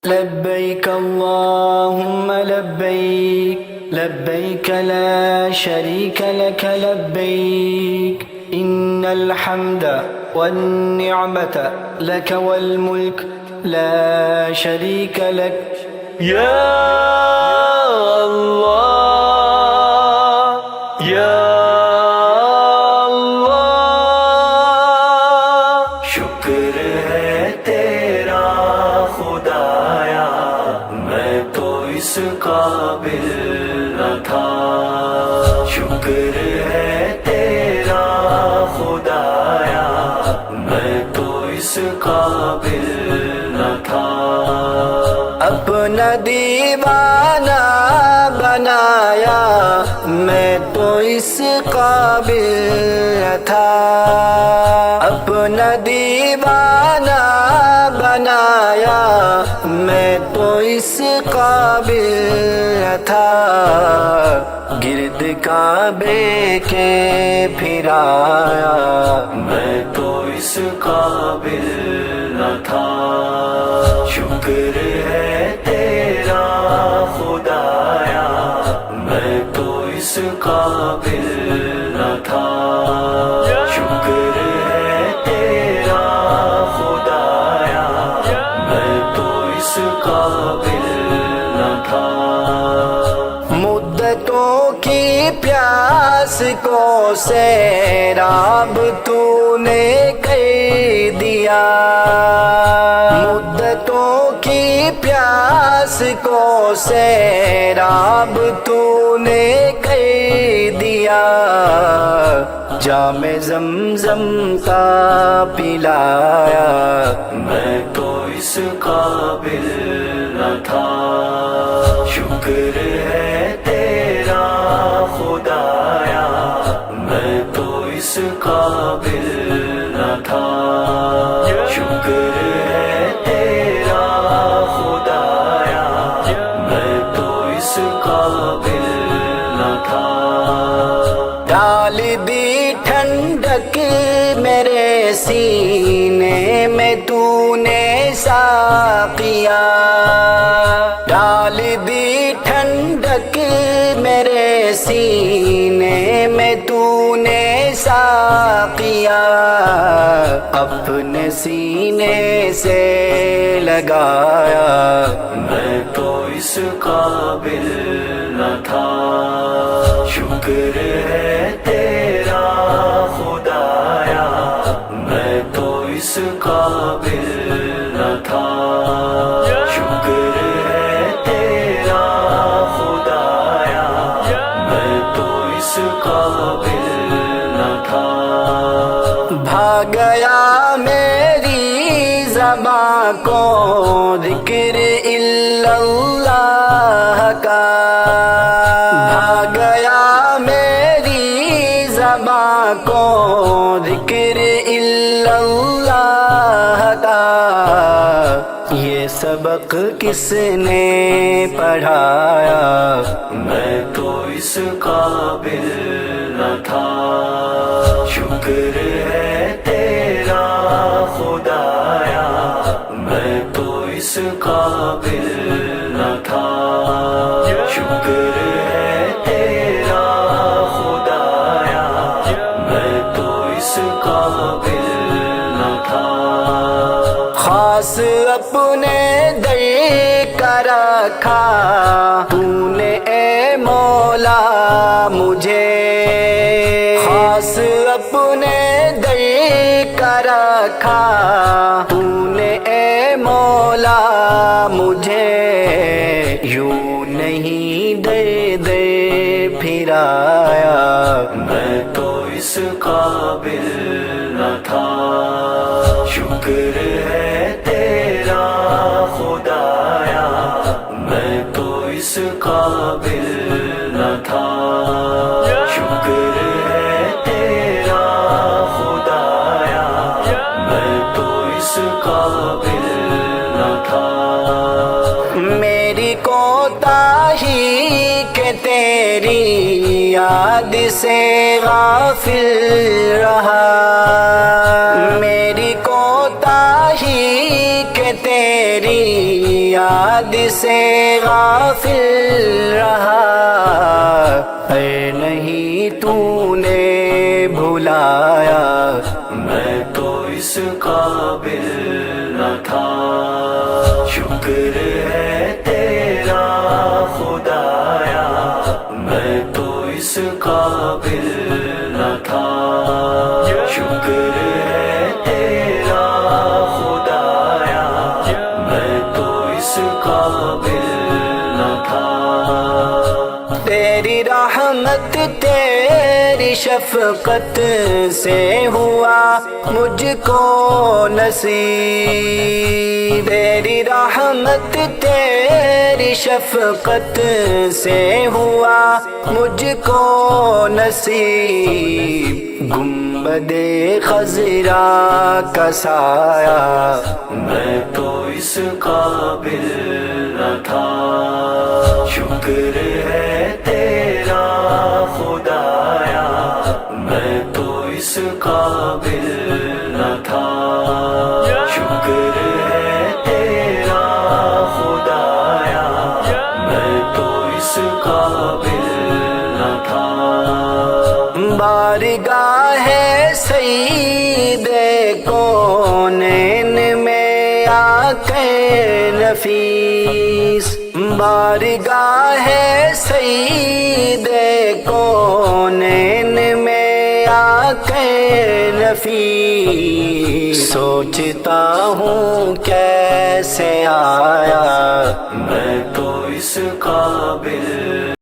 لبيك اللهم لبيك لبيك لا شريك لك لبيك إن الحمد والنعمة لك والملك لا شريك لك يا الله يا الله شکر ہے تیرا خدایا میں تو اس قابل نہ تھا شکر ہے تیرا خدایا میں تو اس قابل نہ تھا اپنا دیوانہ بنایا میں تو اس قابل نہ تھا اپنا دیوانہ بنایا میں تو اس قابل نہ تھا گرد کعبے کے پھرایا میں تو اس قابل نہ تھا شکر ہے تیرا خدایا میں تو اس قابل نہ تھا شکر ہے تیرا خدایا میں تو اس قابل نہ تھا مدتوں کی پیاس کو سیراب تو نے کر دیا مدتوں کی پیاس کو سیراب تو نے کر دیا جام زمزم کا پلایا میں تو اس قابل نہ تھا شکر ہے تیرا خدایا میں تو اس قابل نہ تھا شکر ہے تیرا خدایا میں تو اس قابل نہ تھا ڈال دی ٹھنڈک میرے سینے میں تو نے ساقیا ڈال دی ٹھنڈک میرے سینے میں تو نے ساقیا اپنے سینے سے لگایا میں تو اس قابل نہ تھا شکر ہے تیرا خدایا میں تو اس قابل نہ تھا شکر ہے تیرا خدایا میں تو اس قابل نہ تھا بھاگ گیا میری زباں کو ذکر الا اللہ کا بھاگ گیا میری زباں کو ذکر الا اللہ کا یہ سبق کس نے پڑھایا میں تو اس قابل نہ تھا شکر ہے تیرا خدایا میں تو اس قابل نہ تھا شکر ہے تیرا خدایا میں تو اس قابل نہ تھا خاص اپنے در کا رکھا تو نے اے مولا مجھے خاص اپنے در کا رکھا تو نے اے مولا مجھے یوں نہیں دے دے پھرایا میں تو اس قابل نہ تھا شکر ہے تیرا خدایا میں تو اس قابل نہ تھا شکر ہے تیرا خدایا میں تو اس قابل نہ تھا میری کوتاہی کہ تیری یاد سے غافل رہا میری کوتاہی کہ تیری یاد سے غافل رہا، اے نہیں تو نے بھلایا، میں تو اس قابل نہ تھا، شکر ہے تیرا خدایا، میں تو اس قابل نہ تھا، شکر ہے تیرا خدایا، میں تو اس قابل نہ تھا، تیری رحمت تیری شفقت سے ہوا مجھ کو نصیب، تیری رحمت تیری شفقت سے ہوا مجھ کو نصیب، گنبد خضرا کا سایہ، میں تو اس قابل نہ تھا، شکر ہے تیرا خدایا، میں تو اس قابل نہ تھا، شکر ہے تیرا خدایا، میں تو اس قابل نہ تھا، بارگاہ سید کونین میں آ کے نفیس، بارگاہ سید کونین میں آ کے نفیس، سوچتا ہوں کیسے آیا، میں تو اس قابل